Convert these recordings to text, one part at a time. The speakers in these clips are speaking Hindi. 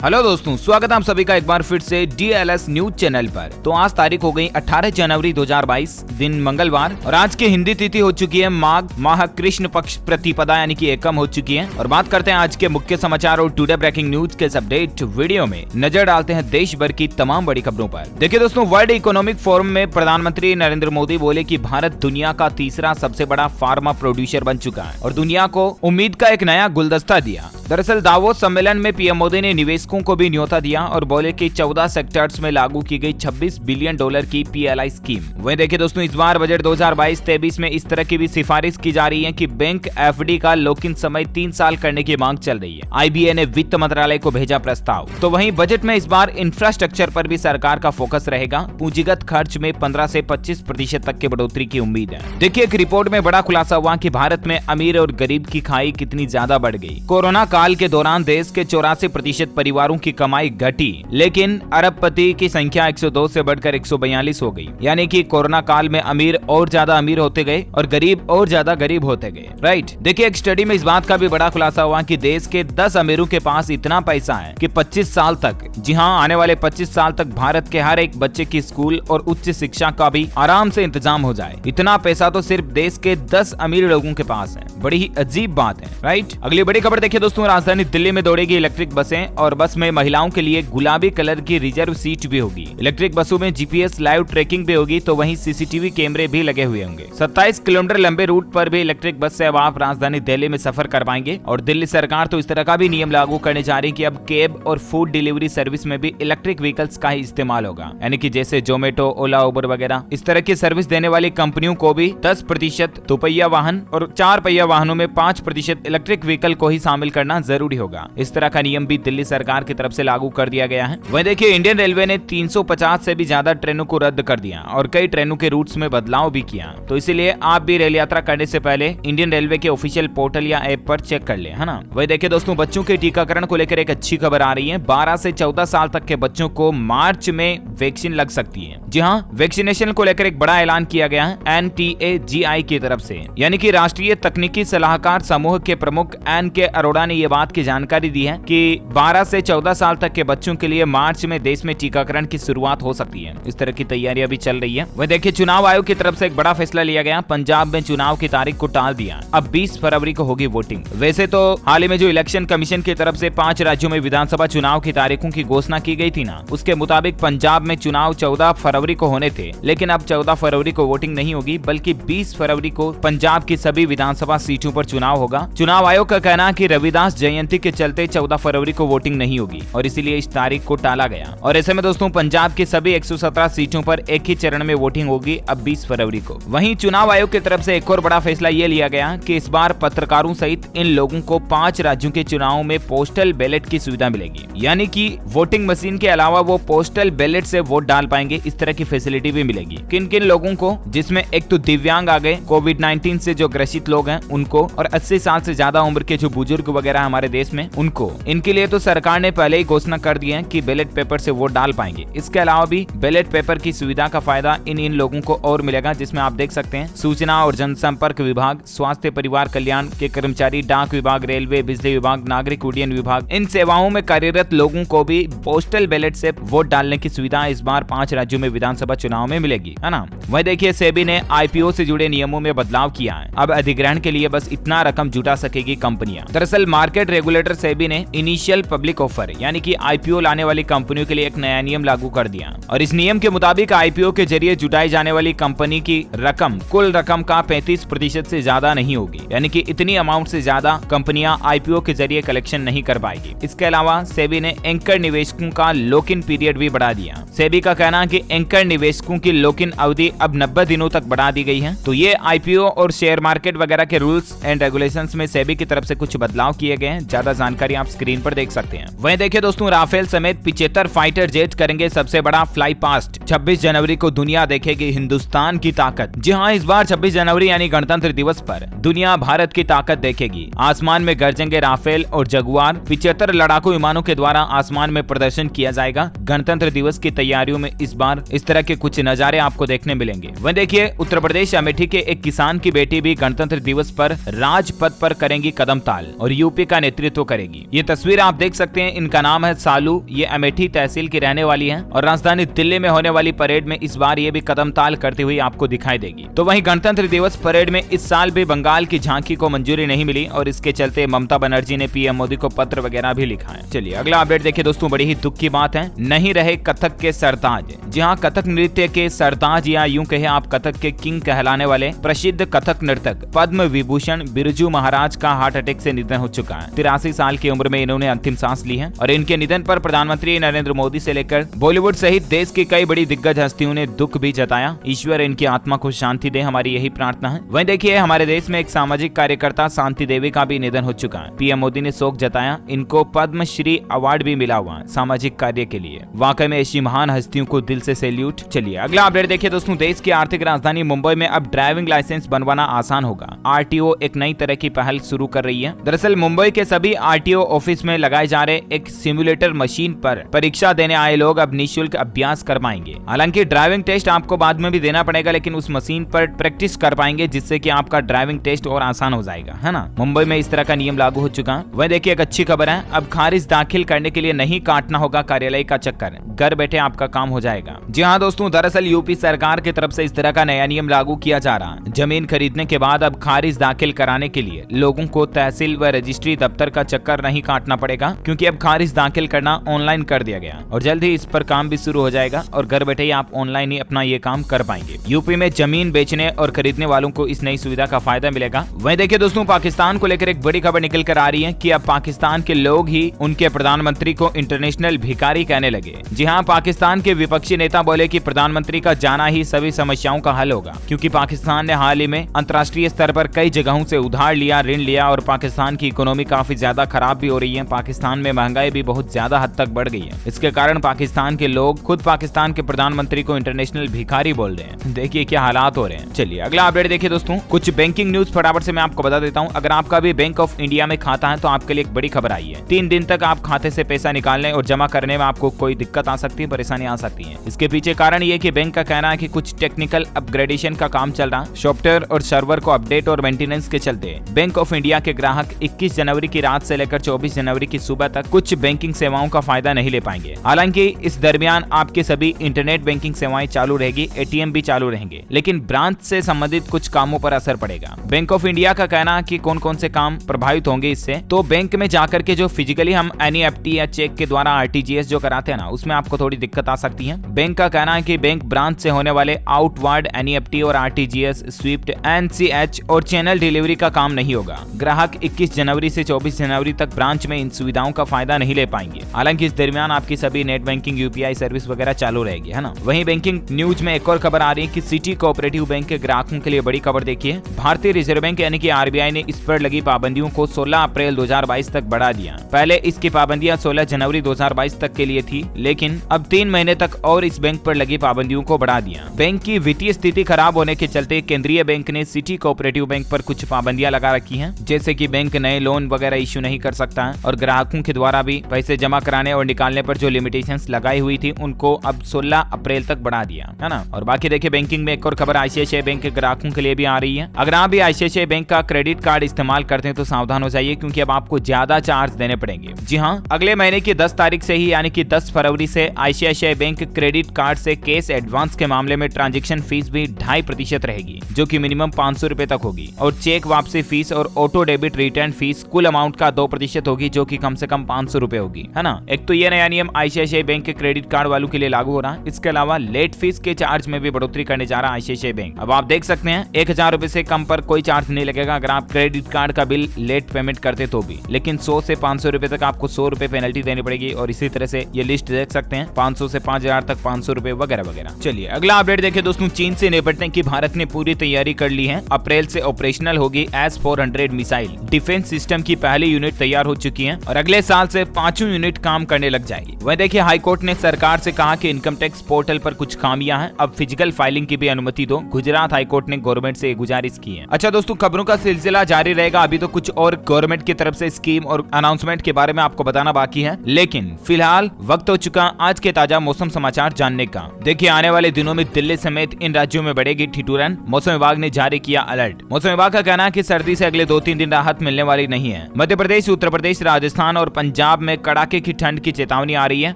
हेलो दोस्तों, स्वागत है आप सभी का एक बार फिर से DLS न्यूज चैनल पर। तो आज तारीख हो गई 18 जनवरी 2022, दिन मंगलवार, और आज की हिंदी तिथि हो चुकी है माघ माह कृष्ण पक्ष प्रतिपदा यानी कि एकम हो चुकी है। और बात करते हैं आज के मुख्य समाचार और टुडे ब्रेकिंग न्यूज के इस अपडेट वीडियो में नजर डालते हैं देश भर की तमाम बड़ी खबरों पर। देखिए दोस्तों, वर्ल्ड इकोनॉमिक फोरम में प्रधानमंत्री नरेंद्र मोदी बोले कि भारत दुनिया का तीसरा सबसे बड़ा फार्मा प्रोड्यूसर बन चुका है और दुनिया को उम्मीद का एक नया गुलदस्ता दिया। दरअसल दावोस सम्मेलन में पीएम मोदी ने निवेशकों को भी न्योता दिया और बोले कि 14 सेक्टर्स में लागू की गई $26 बिलियन की PLI स्कीम। वहीं देखिए दोस्तों, इस बार बजट 2022-23 में इस तरह की भी सिफारिश की जा रही है कि बैंक FD का लॉक इन समय 3 साल करने की मांग चल रही है। IBA ने वित्त मंत्रालय को भेजा प्रस्ताव। तो वहीं बजट में इस बार इंफ्रास्ट्रक्चर पर भी सरकार का फोकस रहेगा। पूंजीगत खर्च में 15 से 25% तक की बढ़ोतरी की उम्मीद है। देखिए, एक रिपोर्ट में बड़ा खुलासा हुआ कि भारत में अमीर और गरीब की खाई कितनी ज्यादा बढ़ गई। कोरोना काल के दौरान देश के 84% परिवारों की कमाई घटी, लेकिन अरबपति की संख्या 102 से बढ़कर 142 हो गई। यानी कि कोरोना काल में अमीर और ज्यादा अमीर होते गए और गरीब और ज्यादा गरीब होते गए। राइट। देखिए, एक स्टडी में इस बात का भी बड़ा खुलासा हुआ कि देश के 10 अमीरों के पास इतना पैसा है कि 25 साल तक, जी हाँ, आने वाले 25 साल तक भारत के हर एक बच्चे की स्कूल और उच्च शिक्षा का भी आराम से इंतजाम हो जाए। इतना पैसा तो सिर्फ देश के 10 अमीर लोगों के पास है। बड़ी ही अजीब बात है। राइट। अगली बड़ी खबर देखिए दोस्तों, राजधानी दिल्ली में दौड़ेगी इलेक्ट्रिक बसें और बस में महिलाओं के लिए गुलाबी कलर की रिजर्व सीट भी होगी। इलेक्ट्रिक बसों में GPS लाइव ट्रैकिंग भी होगी, तो वहीं CCTV कैमरे भी लगे हुए होंगे। 27 किलोमीटर लंबे रूट पर भी इलेक्ट्रिक बस से अब आप राजधानी दिल्ली में सफर कर पाएंगे। और दिल्ली सरकार तो इस तरह का भी नियम लागू करने जा रही है कि अब कैब और फूड डिलीवरी सर्विस में भी इलेक्ट्रिक व्हीकल्स का ही इस्तेमाल होगा। यानी कि जैसे जोमेटो, ओला, उबर वगैरह इस तरह की सर्विस देने वाली कंपनियों को भी 10% दोपहिया वाहन और 4 पहिया वाहनों में 5% इलेक्ट्रिक व्हीकल को ही शामिल करना जरूरी होगा। इस तरह का नियम भी दिल्ली सरकार की तरफ से लागू कर दिया गया है। वहीं देखिए, इंडियन रेलवे ने 350 से भी ज्यादा ट्रेनों को रद्द कर दिया और कई ट्रेनों के रूट्स में बदलाव भी किया। तो इसीलिए आप भी रेल यात्रा करने से पहले इंडियन रेलवे के ऑफिशियल पोर्टल या ऐप पर चेक कर ले, है ना। वहीं देखिए दोस्तों, बच्चों के टीकाकरण को लेकर एक अच्छी खबर आ रही है। 12 से 14 साल तक के बच्चों को मार्च में वैक्सीन लग सकती है। जी हाँ, वैक्सीनेशन को लेकर एक बड़ा ऐलान किया गया है NTAGI की तरफ से, यानी कि राष्ट्रीय तकनीकी सलाहकार समूह के प्रमुख NK अरोड़ा ने यह बात की जानकारी दी है कि 12 से 14 साल तक के बच्चों के लिए मार्च में देश में टीकाकरण की शुरुआत हो सकती है। इस तरह की तैयारियां भी चल रही है। वह देखिए, चुनाव आयोग की तरफ से एक बड़ा फैसला लिया गया। पंजाब में चुनाव की तारीख को टाल दिया। अब 20 फरवरी को होगी वोटिंग। वैसे तो हाल ही में जो इलेक्शन कमीशन की तरफ से 5 राज्यों में विधानसभा चुनाव की तारीखों की घोषणा की गई थी ना, उसके मुताबिक पंजाब में चुनाव 14 फरवरी को होने थे, लेकिन अब 14 फरवरी को वोटिंग नहीं होगी, बल्कि 20 फरवरी को पंजाब की सभी विधानसभा सीटों पर चुनाव होगा। चुनाव आयोग का कहना है कि रविदास जयंती के चलते 14 फरवरी को वोटिंग नहीं होगी और इसीलिए इस तारीख को टाला गया। और ऐसे में दोस्तों, पंजाब की सभी 117 सीटों पर एक ही चरण में वोटिंग होगी अब 20 फरवरी को। वहीं चुनाव आयोग की तरफ से एक और बड़ा फैसला ये लिया गया कि इस बार पत्रकारों सहित इन लोगों को 5 राज्यों के चुनावों में पोस्टल बैलेट की सुविधा मिलेगी। यानी कि वोटिंग मशीन के अलावा वो पोस्टल बैलेट से वोट डाल पाएंगे। इस तरह की फैसिलिटी भी मिलेगी। किन किन लोगों को? जिसमें एक तो दिव्यांग आ गए, कोविड-19 से जो ग्रसित लोग हैं उनको, और 80 साल से ज्यादा उम्र के जो बुजुर्ग वगैरह हमारे देश में उनको। इनके लिए तो सरकार ने पहले ही घोषणा कर दी है कि बैलेट पेपर से वोट डाल पाएंगे। इसके अलावा भी बैलेट पेपर की सुविधा का फायदा इन लोगों को और मिलेगा, जिसमें आप देख सकते हैं सूचना और जनसंपर्क विभाग, स्वास्थ्य परिवार कल्याण के कर्मचारी, डाक विभाग, रेलवे, बिजली विभाग, नागरिक उड्डयन विभाग, इन सेवाओं में कार्यरत लोगों को भी पोस्टल बैलेट से वोट डालने की सुविधा इस बार 5 राज्यों में विधानसभा चुनाव में मिलेगी, है ना। वही देखिए, सेबी ने IPO से जुड़े नियमों में बदलाव किया है। अब अधिग्रहण के लिए बस इतना रकम जुटा सकेगी कंपनियां। दरअसल मार्केट रेगुलेटर सेबी ने इनिशियल पब्लिक ऑफर यानी कि IPO लाने वाली कंपनियों के लिए एक नया नियम लागू कर दिया और इस नियम के मुताबिक IPO के जरिए जुटाई जाने वाली कंपनी की रकम कुल रकम का 35% से ज्यादा नहीं होगी। यानी कि इतनी अमाउंट से ज्यादा कंपनियां IPO के जरिए कलेक्शन नहीं कर पाएगी। इसके अलावा सेबी ने एंकर निवेशकों का लॉक इन पीरियड भी बढ़ा दिया। सेबी का कहना है कि एंकर निवेशकों की लॉक इन अवधि अब 90 दिनों तक बढ़ा दी गई है। तो ये IPO और शेयर मार्केट वगैरह के रूल्स एंड रेगुलेशंस में सेबी की तरफ से कुछ बदलाव किए गए हैं। ज्यादा जानकारी आप स्क्रीन पर देख सकते हैं। वहीं देखिए दोस्तों, राफेल समेत 75 फाइटर जेट करेंगे सबसे बड़ा फ्लाई पास्ट। 26 जनवरी को दुनिया देखेगी हिंदुस्तान की ताकत। जी हाँ, इस बार 26 जनवरी यानी गणतंत्र दिवस पर दुनिया भारत की ताकत देखेगी। आसमान में गरजेंगे राफेल और जगुआर। 75 लड़ाकू विमानों के द्वारा आसमान में प्रदर्शन किया जाएगा। गणतंत्र दिवस की तैयारियों में इस बार इस तरह के कुछ नजारे आपको देखने मिलेंगे। वहीं देखिए, उत्तर प्रदेश अमेठी के एक किसान की बेटी भी गणतंत्र दिवस पर राजपथ पर करेंगी कदम ताल और यूपी का नेतृत्व करेगी। ये तस्वीर आप देख सकते हैं इनका नाम है सालू। ये अमेठी तहसील की रहने वाली है और राजधानी दिल्ली में होने वाली परेड में इस बार ये भी कदम ताल करती हुई आपको दिखाई देगी। तो वहीं गणतंत्र दिवस परेड में इस साल भी बंगाल की झांकी को मंजूरी नहीं मिली और इसके चलते ममता बनर्जी ने पीएम मोदी को पत्र वगैरह भी लिखा है। चलिए अगला अपडेट देखिए दोस्तों, बड़ी ही दुख की बात है, नहीं रहे कथक के सरताज। जी हाँ, कथक नृत्य के सरताज या यूं कहे आप कथक के किंग कहलाने वाले प्रसिद्ध कथक नर्तक पद्म विभूषण बिरजू महाराज का हार्ट अटैक से निधन हो चुका है। 83 साल की उम्र में इन्होंने अंतिम सांस ली है और इनके निधन पर प्रधानमंत्री नरेंद्र मोदी से लेकर बॉलीवुड सहित देश की कई बड़ी दिग्गज हस्तियों ने दुख भी जताया। ईश्वर इनकी आत्मा को शांति दे, हमारी यही प्रार्थना है। वहीं देखिए हमारे देश में एक सामाजिक कार्यकर्ता शांति देवी का भी निधन हो चुका है। पीएम मोदी ने शोक जताया, इनको पद्मश्री अवार्ड भी मिला हुआ है सामाजिक कार्य के लिए। वाकई में ऐसी महान हस्तियों को दिल से सैल्यूट। चलिए अगला अपडेट देखिए दोस्तों, देश की आर्थिक राजधानी मुंबई में अब ड्राइविंग लाइसेंस बनवाना आसान होगा। आरटीओ एक नई तरह की पहल शुरू कर रही है। दरअसल मुंबई के सभी आरटीओ ऑफिस में लगाए जा रहे एक सिमुलेटर मशीन पर परीक्षा देने आए लोग अब निःशुल्क अभ्यास कर पाएंगे। हालांकि ड्राइविंग टेस्ट आपको बाद में भी देना पड़ेगा, लेकिन उस मशीन पर प्रैक्टिस कर पाएंगे, जिससे कि आपका ड्राइविंग टेस्ट और आसान हो जाएगा, है ना। मुंबई में इस तरह का नियम लागू हो चुका है। वहीं देखिए एक अच्छी खबर है, अब खारिज दाखिल करने के लिए नहीं काटना होगा कार्यालय का चक्कर, घर बैठे आपका काम हो जाएगा। जी हाँ दोस्तों, दरअसल यूपी सरकार की तरफ से इस तरह का नया नियम लागू किया जा रहा है। जमीन खरीदने के बाद अब खारिज दाखिल कराने के लिए लोगों को तहसील व रजिस्ट्री दफ्तर का चक्कर नहीं काटना पड़ेगा, क्योंकि अब खारिज दाखिल करना ऑनलाइन कर दिया गया और जल्द ही इस पर काम भी शुरू हो जाएगा और घर बैठे ही आप ऑनलाइन ही अपना ये काम कर पाएंगे। यूपी में जमीन बेचने और खरीदने वालों को इस नई सुविधा का फायदा मिलेगा। वहीं देखिए दोस्तों, पाकिस्तान को लेकर एक बड़ी खबर निकल कर आ रही है कि अब पाकिस्तान के लोग ही उनके प्रधानमंत्री को इंटरनेशनल भिखारी कहने लगे। जी हाँ, पाकिस्तान के विपक्षी नेता बोले कि प्रधानमंत्री का जाना ही सभी समस्याओं का हल होगा, क्योंकि पाकिस्तान ने हाल ही में अंतर्राष्ट्रीय स्तर पर कई जगहों से उधार लिया, ऋण लिया और पाकिस्तान की इकोनॉमी काफी ज्यादा खराब भी हो रही है। पाकिस्तान में महंगाई भी बहुत ज्यादा हद तक बढ़ गई है। इसके कारण पाकिस्तान के लोग खुद पाकिस्तान के प्रधानमंत्री को इंटरनेशनल भिखारी बोल रहे हैं। देखिए क्या हालात हो रहे हैं। चलिए अगला अपडेट देखिए दोस्तों, कुछ बैंकिंग न्यूज फटाफट से मैं आपको बता देता हूँ। अगर आपका भी बैंक ऑफ इंडिया में खाता है तो आपके लिए एक बड़ी खबर आई है। 3 दिन तक आप खाते से पैसा निकालने और जमा करने में आपको कोई दिक्कत आ सकती है, परेशानी आ सकती है। इसके पीछे कारण ये कि बैंक का कहना है कि कुछ टेक्निकल अपग्रेडेशन का काम चल रहा, सॉफ्टवेयर और सर्वर को अपडेट और मेंटेनेंस के चलते बैंक ऑफ इंडिया के ग्राहक 21 जनवरी की रात से लेकर 24 जनवरी की सुबह तक कुछ बैंकिंग सेवाओं का फायदा नहीं ले पाएंगे। हालांकि इस दरमियान आपके सभी इंटरनेट बैंकिंग सेवाएं चालू रहेगी, एटीएम भी चालू रहेंगे, लेकिन ब्रांच से संबंधित कुछ कामों पर असर पड़ेगा। बैंक ऑफ इंडिया का कहना है कि कौन कौन से काम प्रभावित होंगे इससे, तो बैंक में जाकर के जो फिजिकली हम एनईएफटी या चेक के द्वारा आरटीजीएस जो कराते हैं ना, उसमें आपको थोड़ी दिक्कत आ सकती है। बैंक का कहना है कि बैंक ब्रांच से होने वाले आउटवर्ड एनईएफटी और आरटीजीएस, स्विफ्ट, एनसीएच और चैनल डिलीवरी का काम नहीं होगा। ग्राहक 21 जनवरी से 24 जनवरी तक ब्रांच में इन सुविधाओं का फायदा नहीं ले पाएंगे। हालांकि इस दरमियान आपकी सभी नेट बैंकिंग, यूपीआई सर्विस वगैरह चालू रहेगी, है ना। वहीं बैंकिंग न्यूज में एक और खबर आ रही है कि सिटी कोऑपरेटिव बैंक के ग्राहकों के लिए बड़ी खबर देखिए। भारतीय रिजर्व बैंक यानी कि आरबीआई ने इस पर लगी पाबंदियों को 16 अप्रैल 2022 तक बढ़ा दिया। पहले इसकी पाबंदियां 16 जनवरी 2022 तक के लिए थी, लेकिन अब 3 महीने तक और इस बैंक पर लगी पाबंदियों को बढ़ा दिया। बैंक की वित्तीय स्थिति खराब होने के चलते केंद्रीय बैंक ने सिटी कोऑपरेटिव बैंक पर कुछ पाबंदियां लगा रखी हैं, जैसे कि बैंक नए लोन वगैरह इश्यू नहीं कर सकता है और ग्राहकों के द्वारा भी पैसे जमा कराने और निकालने पर जो लिमिटेशंस लगाई हुई थी उनको अब 16 अप्रैल तक बढ़ा दिया, है ना। और बाकी देखिए बैंकिंग में एक और खबर आईसीआईसीआई बैंक के ग्राहकों के लिए भी आ रही है। अगर आप भी आईसीआईसीआई बैंक का क्रेडिट कार्ड इस्तेमाल करते हैं तो सावधान हो जाइए, क्योंकि अब आपको ज्यादा चार्ज देने पड़ेंगे। जी हाँ, अगले महीने की 10 तारीख से ही यानी कि 10 फरवरी से आईसीआईसीआई बैंक क्रेडिट कार्ड से कैश एडवांस के मामले में ट्रांजेक्शन फीस भी 2.5% रहेगी, जो कि मिनिमम 500 रुपए तक होगी, और चेक वापसी फीस और ऑटो डेबिट रिटर्न फीस कुल अमाउंट का 2% होगी, जो कि कम से कम 500 रुपए होगी, है ना। एक तो ये नया नियम आईसीआईसीआई बैंक के क्रेडिट कार्ड वालों के लिए लागू हो रहा है। इसके अलावा लेट फीस के चार्ज में भी बढ़ोतरी करने जा रहा है आईसीआईसीआई बैंक। अब आप देख सकते हैं 1000 रुपए से कम पर कोई चार्ज नहीं लगेगा अगर आप क्रेडिट कार्ड का बिल लेट पेमेंट करते तो भी, लेकिन 100 से 500 रुपए तक आपको 100 रुपए पेनल्टी देनी पड़ेगी। और इसी तरह से ये लिस्ट देख सकते हैं 500 से 5000 तक 500 रुपए वगैरह वगैरह। चलिए अगला अपडेट देखिए दोस्तों, चीन से निपटने की भारत ने पूरी तैयारी कर ली है। अप्रैल से ऑपरेशनल होगी S-400 मिसाइल डिफेंस सिस्टम की पहली यूनिट तैयार हो चुकी है और अगले साल से 5वीं यूनिट काम करने लग जाएगी। वह देखिए हाईकोर्ट ने सरकार से कहा कि इनकम टैक्स पोर्टल पर कुछ खामियां हैं, अब फिजिकल फाइलिंग की भी अनुमति दो। गुजरात हाईकोर्ट ने गवर्नमेंट से गुजारिश की है। अच्छा दोस्तों, खबरों का सिलसिला जारी रहेगा। अभी तो कुछ और गवर्नमेंट की तरफ से स्कीम और अनाउंसमेंट के बारे में आपको बताना बाकी है, लेकिन फिलहाल वक्त हो चुका आज के ताजा मौसम समाचार जानने का। देखिए आने वाले दिनों में दिल्ली समेत इन राज्यों में बढ़ेगी ठिठुरन। मौसम विभाग ने जारी किया अलर्ट। मौसम विभाग का कहना है कि सर्दी से अगले 2-3 दिन राहत मिलने वाली नहीं है। मध्य प्रदेश, उत्तर प्रदेश, राजस्थान और पंजाब पंजाब में कड़ाके की ठंड की चेतावनी आ रही है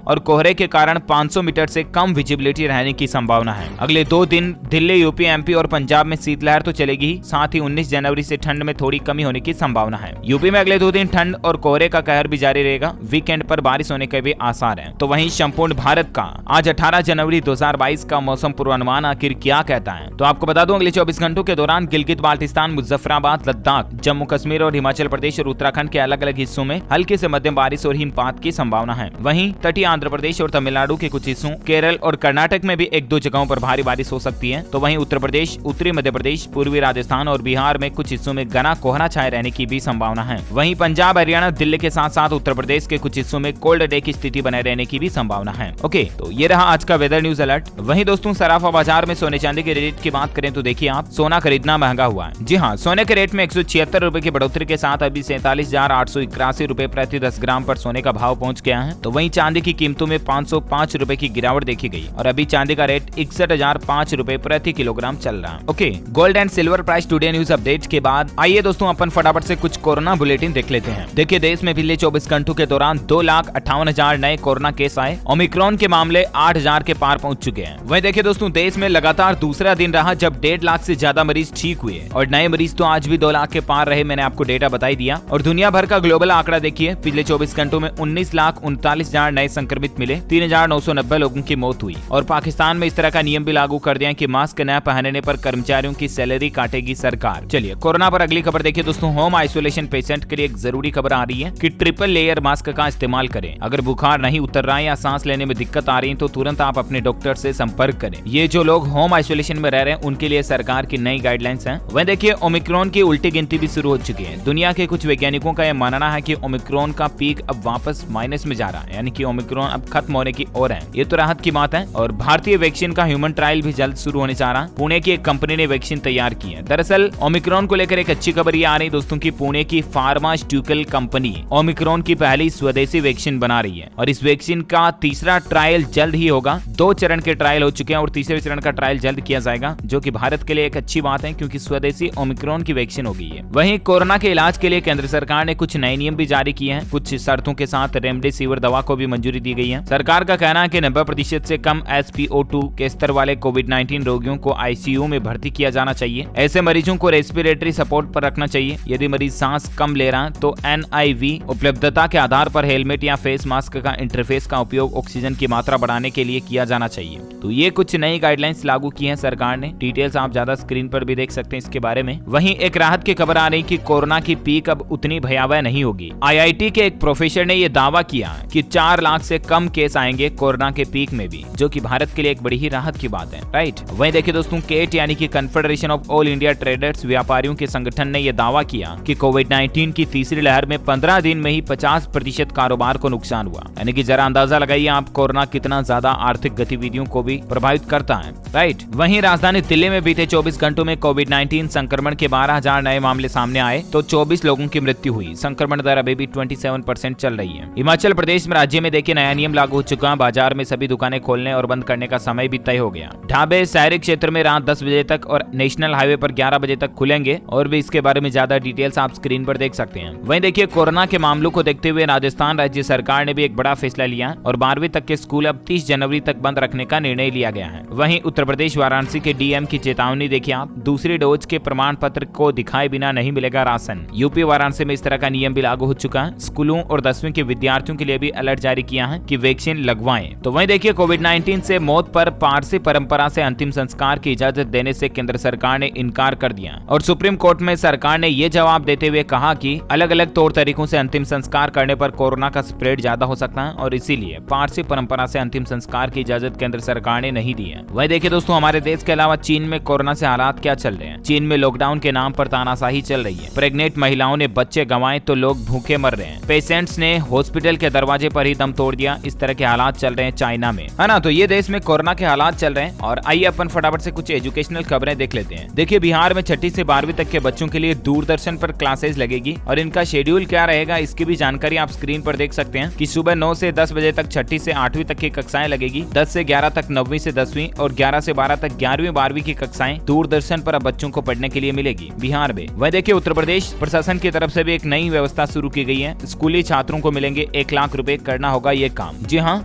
और कोहरे के कारण 500 मीटर से कम विजिबिलिटी रहने की संभावना है। अगले 2 दिन दिल्ली, यूपी, एमपी और पंजाब में शीतलहर तो चलेगी ही, साथ ही 19 जनवरी से ठंड में थोड़ी कमी होने की संभावना है। यूपी में अगले 2 दिन ठंड और कोहरे का कहर भी जारी रहेगा। वीकेंड पर बारिश होने के भी आसार हैं। तो वहीं संपूर्ण भारत का आज 18 जनवरी 2022 का मौसम पूर्वानुमान आखिर क्या कहता है, तो आपको बता दूं अगले 24 घंटों के दौरान गिलगित बाल्टिस्तान, मुजफ्फराबाद, लद्दाख, जम्मू कश्मीर और हिमाचल प्रदेश और उत्तराखंड के अलग अलग हिस्सों में हल्की से मध्यम बारिश और हिमपात की संभावना है। वहीं तटीय आंध्र प्रदेश और तमिलनाडु के कुछ हिस्सों, केरल और कर्नाटक में भी 1-2 जगहों पर भारी बारिश हो सकती है। तो वहीं उत्तर प्रदेश, उत्तरी मध्य प्रदेश, पूर्वी राजस्थान और बिहार में कुछ हिस्सों में घना कोहरा छाए रहने की भी संभावना है। वहीं पंजाब, हरियाणा, दिल्ली के साथ साथ उत्तर प्रदेश के कुछ हिस्सों में कोल्ड डे की स्थिति बने रहने की भी संभावना है। ओके, तो ये रहा आज का वेदर न्यूज अलर्ट। वहीं दोस्तों, सराफा बाजार में सोने चांदी के रेट की बात करें तो देखिए आप, सोना खरीदना महंगा हुआ है। जी हाँ, सोने के रेट में 176 रुपए की बढ़ोतरी के साथ अभी 47,881 रुपए प्रति 10 ग्राम पर सोने का भाव पहुंच गया है। तो वहीं चांदी की कीमतों में 505 रुपए की गिरावट देखी गई और अभी चांदी का रेट 61,005 रुपए प्रति किलोग्राम चल रहा है। Okay, gold and silver price today news update के बाद आइए दोस्तों अपन फटाफट से कुछ कोरोना बुलेटिन देख लेते हैं। देखिए, देश में पिछले 24 घंटों के दौरान 2,58,000 नए कोरोना केस आए। ओमिक्रॉन के मामले 8,000 के पार पहुंच चुके हैं। वहीं देखिए दोस्तों, देश में लगातार दूसरा दिन रहा जब 1.5 लाख से ज्यादा मरीज ठीक हुए और नए मरीज तो आज भी 2 लाख के पार रहे। मैंने आपको डेटा बता ही दिया। और दुनिया भर का ग्लोबल आंकड़ा देखिए, पिछले 24 घंटों में 19,39,000 नए संक्रमित मिले, 3,990 लोगों की मौत हुई। और पाकिस्तान में इस तरह का नियम भी लागू कर दिया कि मास्क न पहनने पर कर्मचारियों की सैलरी काटेगी सरकार। चलिए कोरोना पर अगली खबर देखिए दोस्तों। होम आइसोलेशन पेशेंट के लिए एक जरूरी खबर आ रही है कि ट्रिपल लेयर मास्क का इस्तेमाल करें। अगर बुखार नहीं उतर रहा है या सांस लेने में दिक्कत आ रही है तो तुरंत आप अपने डॉक्टर से संपर्क करें। ये जो लोग होम आइसोलेशन में रह रहे हैं उनके लिए सरकार की नई गाइडलाइंस हैं। वहीं देखिए, ओमिक्रॉन की उल्टी गिनती भी शुरू हो चुकी है। दुनिया के कुछ वैज्ञानिकों का यह मानना है कि ओमिक्रॉन का पीक अब वापस माइनस में जा रहा है, यानी कि ओमिक्रॉन अब खत्म होने की ओर है। ये तो राहत की बात है। और भारतीय वैक्सीन का ह्यूमन ट्रायल भी जल्द शुरू होने जा रहा है। पुणे की एक कंपनी ने वैक्सीन तैयार की है। दरअसल ओमिक्रॉन को लेकर एक अच्छी खबर ये आ रही दोस्तों की पुणे की फार्मास्यूटिकल कंपनी ओमिक्रॉन की पहली स्वदेशी वैक्सीन बना रही है और इस वैक्सीन का तीसरा ट्रायल जल्द ही होगा। 2 चरण के ट्रायल हो चुके हैं और तीसरे चरण का ट्रायल जल्द किया जाएगा, जो कि भारत के लिए एक अच्छी बात है क्योंकि स्वदेशी ओमिक्रॉन की वैक्सीन हो गई है। वहीं कोरोना के इलाज के लिए केंद्र सरकार ने कुछ नए नियम भी जारी किए हैं। कुछ शर्तों के साथ रेमडेसिविर दवा को भी मंजूरी दी गई है। सरकार का कहना है कि 90% से कम SpO2 के स्तर वाले कोविड-19 रोगियों को ICU में भर्ती किया जाना चाहिए। ऐसे मरीजों को रेस्पिरेटरी सपोर्ट पर रखना चाहिए। यदि मरीज सांस कम ले रहा है तो NIV उपलब्धता के आधार पर हेलमेट या फेस मास्क का इंटरफेस का उपयोग ऑक्सीजन की मात्रा बढ़ाने के लिए किया जाना चाहिए। तो ये कुछ नई गाइडलाइंस लागू की है सरकार ने। डिटेल्स आप ज्यादा स्क्रीन पर भी देख सकते हैं इसके बारे में। वहीं एक राहत की खबर आ रही कि कोरोना की पीक अब उतनी भयावह नहीं होगी। IIT के एक प्रोफेसर ने यह दावा किया कि 4 लाख से कम केस आएंगे कोरोना के पीक में भी, जो कि भारत के लिए एक बड़ी ही राहत की बात है, राइट। वहीं देखिए दोस्तों, केट यानी कि confederation of all India traders व्यापारियों के संगठन ने यह दावा किया कि कोविड-19 की तीसरी लहर में 15 दिन में ही 50% कारोबार को नुकसान हुआ। यानी कि जरा अंदाजा लगाइए आप कोरोना कितना ज्यादा आर्थिक गतिविधियों को भी प्रभावित करता है, राइट। वहीं राजधानी दिल्ली में बीते 24 घंटों में कोविड-19 संक्रमण के 12,000 नए मामले सामने आए तो 24 लोगों की मृत्यु हुई। संक्रमण दर अभी भी 27% चल रही है। हिमाचल प्रदेश में राज्य में देखिए नया नियम लागू हो चुका है। बाजार में सभी दुकानें खोलने और बंद करने का समय भी तय हो गया। ढाबे शहरी क्षेत्र में रात 10 बजे तक और नेशनल हाईवे पर 11 बजे तक खुलेंगे और भी इसके बारे में ज्यादा डिटेल्स आप स्क्रीन पर देख सकते हैं। वहीं देखिए, कोरोना के मामलों को देखते हुए राजस्थान राज्य सरकार ने भी एक बड़ा फैसला लिया और 12वीं तक के स्कूल अब 30 जनवरी तक बंद रखने का निर्णय लिया गया है। वहीं उत्तर प्रदेश वाराणसी के DM की चेतावनी देखिए आप, दूसरी डोज के प्रमाण पत्र को दिखाए बिना नहीं मिलेगा राशन। यूपी वाराणसी में इस तरह का नियम भी लागू हो चुका है। स्कूलों और 10वीं के विद्यार्थियों के लिए भी अलर्ट जारी किया है कि वैक्सीन लगवाएं। तो वहीं देखिए, कोविड-19 से मौत पर पारसी परंपरा से अंतिम संस्कार की इजाजत देने से केंद्र सरकार ने इनकार कर दिया और सुप्रीम कोर्ट में सरकार ने ये जवाब देते हुए कहा कि अलग अलग तौर तरीकों से अंतिम संस्कार करने पर कोरोना का स्प्रेड ज्यादा हो सकता है और इसीलिए पारसी परंपरा से अंतिम संस्कार की इजाजत केंद्र सरकार ने नहीं दी है। वहीं देखिए दोस्तों, हमारे देश के अलावा चीन में कोरोना से हालात क्या चल रहे हैं। चीन में लॉकडाउन के नाम पर तानाशाही चल रही है। प्रेग्नेंट महिलाओं ने बच्चे गंवाए तो लोग भूखे मर रहे हैं। पेशेंट्स ने हॉस्पिटल के दरवाजे पर ही दम तोड़ दिया। इस तरह के हालात चल रहे हैं चाइना में, है ना। तो ये देश में कोरोना के हालात चल रहे हैं और आइए अपन फटाफट से कुछ एजुकेशनल खबरें देख लेते हैं। देखिए, बिहार में 6ठी से 12वीं तक के बच्चों के लिए दूरदर्शन पर क्लासेस लगेगी और इनका शेड्यूल क्या रहेगा इसकी भी जानकारी आप स्क्रीन पर देख सकते हैं कि सुबह 9 से 10 बजे तक 6ठी से 8वीं तक की कक्षाएं लगेगी, 10 से 11 तक 9वीं से 10वीं और 11 से 12 तक 11वीं 12वीं की कक्षाएं दूरदर्शन पर अब बच्चों को पढ़ने के लिए मिलेगी बिहार में। वह देखिए, उत्तर प्रदेश प्रशासन की तरफ से भी एक नई व्यवस्था शुरू की गई है। स्कूली छात्रों को मिलेंगे 1 लाख रुपए, करना होगा ये काम। जी हाँ,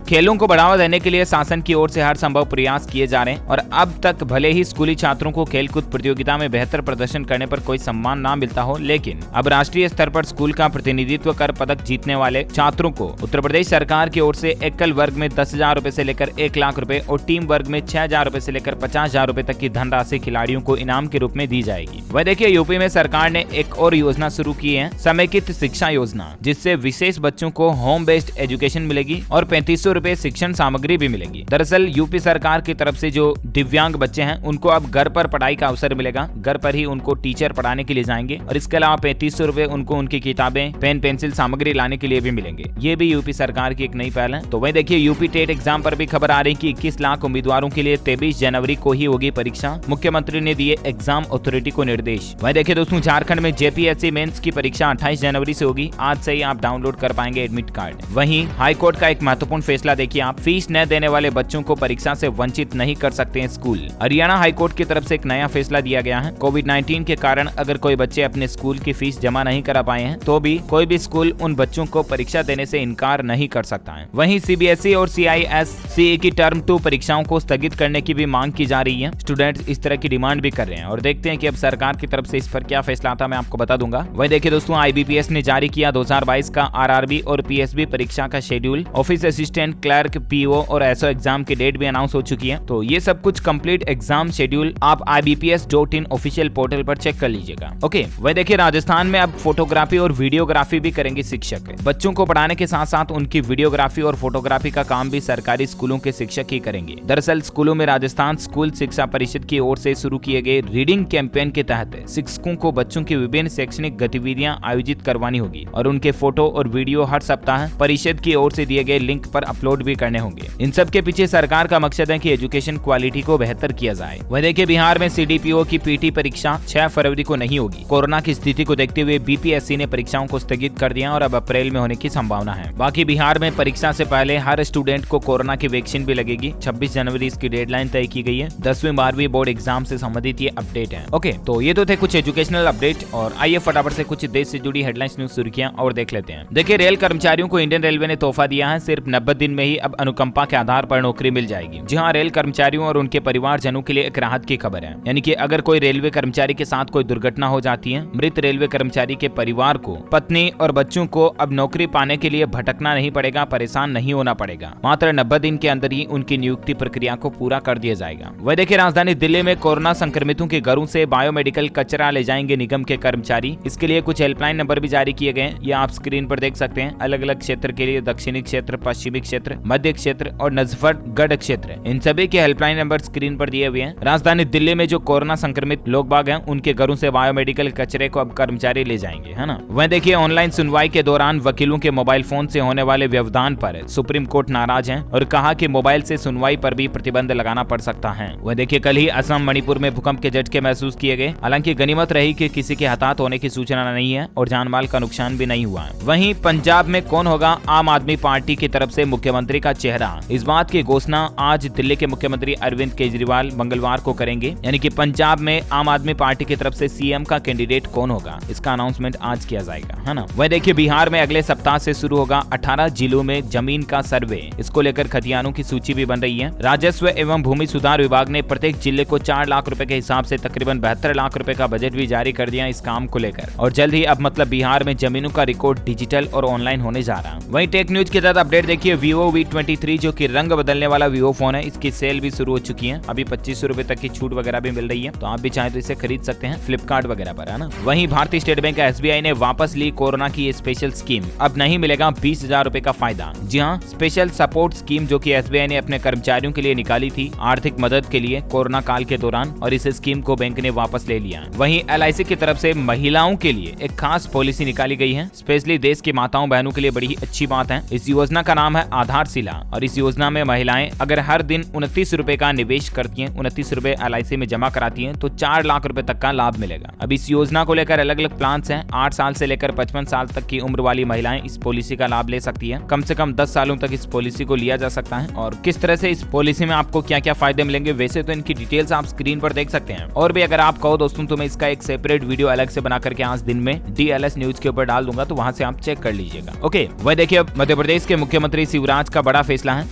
खेलों को बढ़ावा देने के लिए शासन की ओर से हर संभव प्रयास किए जा रहे हैं और अब तक भले ही स्कूली छात्रों को खेलकूद प्रतियोगिता में बेहतर प्रदर्शन करने पर कोई सम्मान ना मिलता हो, लेकिन अब राष्ट्रीय स्तर पर स्कूल का प्रतिनिधित्व कर पदक जीतने वाले छात्रों को उत्तर प्रदेश सरकार की ओर से एकल वर्ग में 10,000 रुपए से लेकर 1 लाख रुपए और टीम वर्ग में 6,000 रुपए से लेकर 50,000 रुपए तक की धनराशि खिलाड़ियों को इनाम के रूप में दी जाएगी। वह देखिए, यूपी में सरकार ने एक और योजना शुरू की है, समेकित शिक्षा योजना, जिससे विशेष बच्चों को होम बेस्ड एजुकेशन मिलेगी और 3500 रुपए शिक्षण सामग्री भी मिलेगी। दरअसल यूपी सरकार की तरफ से जो दिव्यांग बच्चे हैं उनको अब घर पर पढ़ाई का अवसर मिलेगा, घर पर ही उनको टीचर पढ़ाने के लिए जाएंगे और इसके अलावा 3500 रुपए उनको उनकी किताबें, पेन, पेंसिल सामग्री लाने के लिए भी मिलेंगे। ये भी यूपी सरकार की एक नई पहल है। तो वही देखिए, यूपी टेट एग्जाम पर भी खबर आ रही कि 21 लाख उम्मीदवारों के लिए 23 जनवरी को ही होगी परीक्षा। मुख्यमंत्री ने दिए एग्जाम अथॉरिटी को निर्देश। वही देखिए दोस्तों, झारखंड में जेपीएससी मेंस की परीक्षा 28 जनवरी से होगी। आज से ही आप डाउनलोड कर पाएंगे एडमिट कार्ड। वहीं हाईकोर्ट का एक महत्वपूर्ण फैसला देखिए आप, फीस न देने वाले बच्चों को परीक्षा से वंचित नहीं कर सकते हैं स्कूल। हरियाणा हाईकोर्ट की तरफ से एक नया फैसला दिया गया है। कोविड-19 के कारण अगर कोई बच्चे अपने स्कूल की फीस जमा नहीं करा पाए हैं तो भी कोई भी स्कूल उन बच्चों को परीक्षा देने से इनकार नहीं कर सकता है। वहीं सीबीएसई और सीआईएससीई की टर्म 2 परीक्षाओं को स्थगित करने की भी मांग की जा रही है। स्टूडेंट्स इस तरह की डिमांड भी कर रहे हैं और देखते हैं कि अब सरकार की तरफ से इस पर क्या फैसला आता है, मैं आपको बता दूंगा। वही देखिए दोस्तों, आईबीपीएस ने जारी किया 2022 का आरआरबी और पीएसबी परीक्षा का schedule. Office assistant, clerk, PO और एसओ एग्जाम की डेट भी अनाउंस हो चुकी है। तो ये सब कुछ कंप्लीट एग्जाम शेड्यूल आप ibps.in ऑफिशियल पोर्टल पर चेक कर लीजिएगा। ओके, वही देखिए, राजस्थान में अब फोटोग्राफी और वीडियोग्राफी भी करेंगे शिक्षक। बच्चों को पढ़ाने के साथ साथ उनकी वीडियोग्राफी और फोटोग्राफी का काम भी सरकारी स्कूलों के शिक्षक ही करेंगे। दरअसल स्कूलों में राजस्थान स्कूल शिक्षा परिषद की ओर से शुरू किए गए रीडिंग कैंपेन के तहत शिक्षकों को बच्चों की विभिन्न शैक्षणिक गतिविधियां आयोजित करवानी होगी और उनके फोटो और वीडियो हर सप्ताह परिषद की ओर से दिए गए लिंक पर अपलोड भी करने होंगे। इन सब के पीछे सरकार का मकसद है कि एजुकेशन क्वालिटी को बेहतर किया जाए। वह देखिए, बिहार में सीडीपीओ की पीटी परीक्षा 6 फरवरी को नहीं होगी। कोरोना की स्थिति को देखते हुए बीपीएससी ने परीक्षाओं को स्थगित कर दिया और अब अप्रैल में होने की संभावना है। बाकी बिहार में परीक्षा से पहले हर स्टूडेंट को कोरोना की वैक्सीन भी लगेगी। 26 जनवरी इसकी डेडलाइन तय की गई है। 10वीं 12वीं बोर्ड एग्जाम से संबंधित ये अपडेट है। ओके, तो ये तो थे कुछ एजुकेशनल अपडेट और आइए फटाफट से कुछ देश से जुड़ी हेडलाइंस न्यूज सुर्खियां और देख लेते हैं। देखिए, रेल कर्मचारियों को इंडियन रेलवे ने तोहफा दिया है। सिर्फ 90 दिन में ही अब अनुकंपा के आधार पर नौकरी मिल जाएगी। जी हाँ, रेल कर्मचारियों और उनके परिवारजनों के लिए एक राहत की खबर है। यानी कि अगर कोई रेलवे कर्मचारी के साथ कोई दुर्घटना हो जाती है, मृत रेलवे कर्मचारी के परिवार को, पत्नी और बच्चों को अब नौकरी पाने के लिए भटकना नहीं पड़ेगा, परेशान नहीं होना पड़ेगा। मात्र 90 दिन के अंदर ही उनकी नियुक्ति प्रक्रिया को पूरा कर दिया जाएगा। वह देखिए, राजधानी दिल्ली में कोरोना संक्रमितों के घरों से बायोमेडिकल कचरा ले जाएंगे निगम के कर्मचारी। इसके लिए कुछ हेल्पलाइन नंबर भी जारी किए गए, ये आप स्क्रीन पर देख सकते हैं। अलग अलग क्षेत्र के लिए दक्षिणी क्षेत्र, पश्चिमी क्षेत्र, मध्य क्षेत्र और नजफगढ़ क्षेत्र, इन सभी के हेल्पलाइन नंबर स्क्रीन पर दिए हुए हैं। राजधानी दिल्ली में जो कोरोना संक्रमित लोग बाग हैं, उनके घरों से बायोमेडिकल कचरे को अब कर्मचारी ले जाएंगे, है ना। वह देखिए, ऑनलाइन सुनवाई के दौरान वकीलों के मोबाइल फोन से होने वाले व्यवधान पर सुप्रीम कोर्ट नाराज है और कहा कि मोबाइल से सुनवाई पर भी प्रतिबंध लगाना पड़ सकता है। वह देखिए, कल ही असम, मणिपुर में भूकंप के झटके महसूस किए गए। हालांकि गनीमत रही कि किसी के हताहत होने की सूचना नहीं है और जानमाल का नुकसान भी नहीं हुआ। वहीं पंजाब में कौन होगा आम आदमी पार्टी की तरफ से मुख्यमंत्री का चेहरा, इस बात की घोषणा आज दिल्ली के मुख्यमंत्री अरविंद केजरीवाल मंगलवार को करेंगे। यानी कि पंजाब में आम आदमी पार्टी की तरफ से सीएम का कैंडिडेट कौन होगा, इसका अनाउंसमेंट आज किया जाएगा, है ना। वह देखिए, बिहार में अगले सप्ताह से शुरू होगा 18 जिलों में जमीन का सर्वे। इसको लेकर खतियानों की सूची भी बन रही है। राजस्व एवं भूमि सुधार विभाग ने प्रत्येक जिले को 4 लाख रुपए के हिसाब से तकरीबन 72 लाख रुपए का बजट भी जारी कर दिया इस काम को लेकर। और जल्द ही अब मतलब बिहार में जमीनों का रिकॉर्ड डिजिटल और ऑनलाइन होने जा रहा है। वहीं टेक न्यूज के तहत अपडेट देखिए, Vivo V23 जो कि रंग बदलने वाला Vivo फोन है, इसकी सेल भी शुरू हो चुकी है। अभी 2500 रुपए तक की छूट वगैरह भी मिल रही है, तो आप भी चाहे तो इसे खरीद सकते हैं फ्लिपकार्ट वगैरह पर, है ना। वहीं भारतीय स्टेट बैंक SBI ने वापस ली कोरोना की ये स्पेशल स्कीम। अब नहीं मिलेगा 20,000 रुपए का फायदा। जी हाँ, स्पेशल सपोर्ट स्कीम जो कि SBI ने अपने कर्मचारियों के लिए निकाली थी आर्थिक मदद के लिए कोरोना काल के दौरान, और इस स्कीम को बैंक ने वापस ले लिया। वहीं LIC की तरफ से महिलाओं के लिए एक खास पॉलिसी निकाली गई है, स्पेशली देश की माताओं बहनों के लिए बड़ी ही अच्छी बात है। इस योजना का नाम है आधारशिला और इस योजना में महिलाएं अगर हर दिन 29 रुपए का निवेश करती हैं, 29 रुपए LIC में जमा कराती हैं, तो 4 लाख रुपए तक का लाभ मिलेगा। अब इस योजना को लेकर अलग अलग प्लान्स हैं। 8 साल से लेकर 55 साल तक की उम्र वाली महिलाएं इस पॉलिसी का लाभ ले सकती है। कम से कम 10 सालों तक इस पॉलिसी को लिया जा सकता है। और किस तरह से इस पॉलिसी में आपको क्या क्या फायदे मिलेंगे, वैसे तो इनकी डिटेल्स आप स्क्रीन पर देख सकते हैं। और भी अगर आप कहो दोस्तों तो मैं इसका एक सेपरेट वीडियो अलग से बना करके आज दिन में DLS न्यूज के ऊपर डाल दूंगा, तो वहां से आप चेक चेक कर लीजिएगा। ओके, वह देखिए मध्य प्रदेश के मुख्यमंत्री शिवराज का बड़ा फैसला है,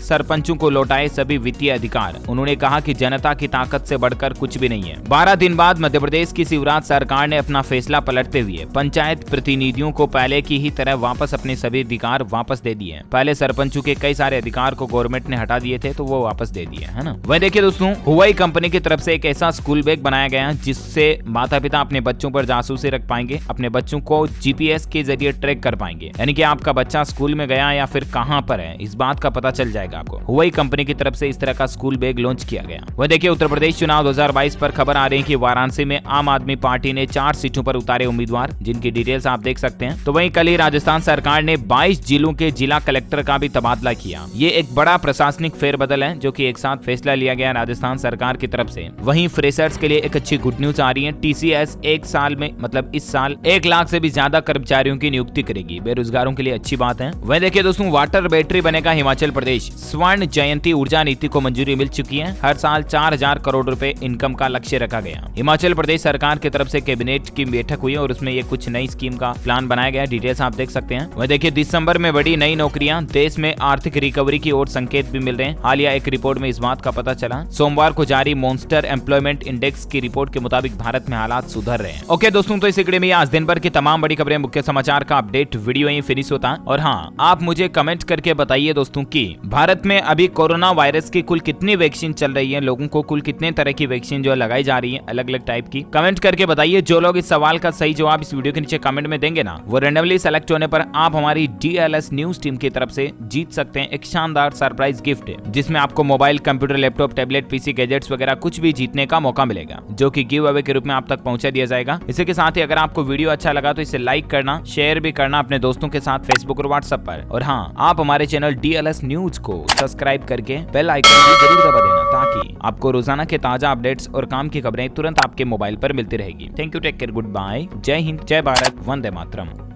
सरपंचों को लौटाए सभी वित्तीय अधिकार। उन्होंने कहा कि जनता की ताकत से बढ़कर कुछ भी नहीं है। 12 दिन बाद मध्य प्रदेश की शिवराज सरकार ने अपना फैसला पलटते हुए पंचायत प्रतिनिधियों को पहले की ही तरह वापस अपने सभी अधिकार वापस दे दिए। पहले सरपंचों के कई सारे अधिकार को गवर्नमेंट ने हटा दिए थे, तो वो वापस दे दिए, है ना। वह देखिए दोस्तों, हुआई कंपनी की तरफ से एक ऐसा स्कूल बैग बनाया गया जिससे माता पिता अपने बच्चों पर जासूसी रख पाएंगे, अपने बच्चों को जीपीएस के जरिए ट्रैक कर पाएंगे, यानी कि आपका बच्चा स्कूल में गया या फिर कहां पर है, इस बात का पता चल जाएगा आपको। हुआई कंपनी की तरफ से इस तरह का स्कूल बैग लॉन्च किया गया। वह देखिए उत्तर प्रदेश चुनाव 2022 पर खबर आ रही है कि वाराणसी में आम आदमी पार्टी ने 4 सीटों पर उतारे उम्मीदवार, जिनकी डिटेल्स आप देख सकते हैं। तो वहीं कल ही राजस्थान सरकार ने 22 जिलों के जिला कलेक्टर का भी तबादला किया। ये एक बड़ा प्रशासनिक फेरबदल है जो कि एक साथ फैसला लिया गया राजस्थान सरकार की तरफ से। वहीं फ्रेशर्स के लिए एक अच्छी गुड न्यूज आ रही है। टीसीएस एक साल में मतलब इस साल 1 लाख से भी ज्यादा कर्मचारियों की नियुक्ति करेगी। बेरोजगारों के लिए अच्छी बात है। वह देखिए दोस्तों, वाटर बैटरी बनेगा हिमाचल प्रदेश। स्वर्ण जयंती ऊर्जा नीति को मंजूरी मिल चुकी है। हर साल 4000 करोड़ रुपए इनकम का लक्ष्य रखा गया। हिमाचल प्रदेश सरकार की तरफ से कैबिनेट की बैठक हुई और उसमें ये कुछ नई स्कीम का प्लान बनाया गया। डिटेल्स आप देख सकते हैं। वह देखिए दिसंबर में बड़ी नई नौकरियां, देश में आर्थिक रिकवरी की ओर संकेत भी मिल रहे हैं। हालिया एक रिपोर्ट में इस बात का पता चला। सोमवार को जारी मॉन्स्टर एम्प्लॉयमेंट इंडेक्स की रिपोर्ट के मुताबिक भारत में हालात सुधर रहे हैं। ओके दोस्तों, तो इस वीडियो में आज दिन भर की तमाम बड़ी खबरें, मुख्य समाचार का अपडेट वीडियो यहीं फिनिश होता है। और हाँ, आप मुझे कमेंट करके बताइए दोस्तों कि भारत में अभी कोरोना वायरस की कुल कितनी वैक्सीन चल रही है, लोगों को कुल कितने तरह की वैक्सीन जो लगाई जा रही है, अलग अलग टाइप की। कमेंट करके बताइए। जो लोग इस सवाल का सही जवाब इस वीडियो के नीचे कमेंट में देंगे ना, वो रेंडमली सेलेक्ट होने पर आप हमारी DLS न्यूज टीम की तरफ से जीत सकते हैं एक शानदार सरप्राइज गिफ्ट, जिसमें आपको mobile, computer, laptop, tablet, PC, gadgets वगैरह कुछ भी जीतने का मौका मिलेगा, जो कि गिव अवे के रूप में आप तक पहुंचा दिया जाएगा। इसी के साथ ही अगर आपको वीडियो अच्छा लगा तो इसे लाइक करना, शेयर भी करना अपने दोस्तों के साथ फेसबुक और व्हाट्सएप पर। और हाँ, आप हमारे चैनल DLS न्यूज को सब्सक्राइब करके बेल आइकन भी जरूर दबा देना, ताकि आपको रोजाना के ताजा अपडेट्स और काम की खबरें तुरंत आपके मोबाइल पर मिलती रहेगी। Thank you, take care, good bye, जय हिंद, जय भारत, वंदे मातरम।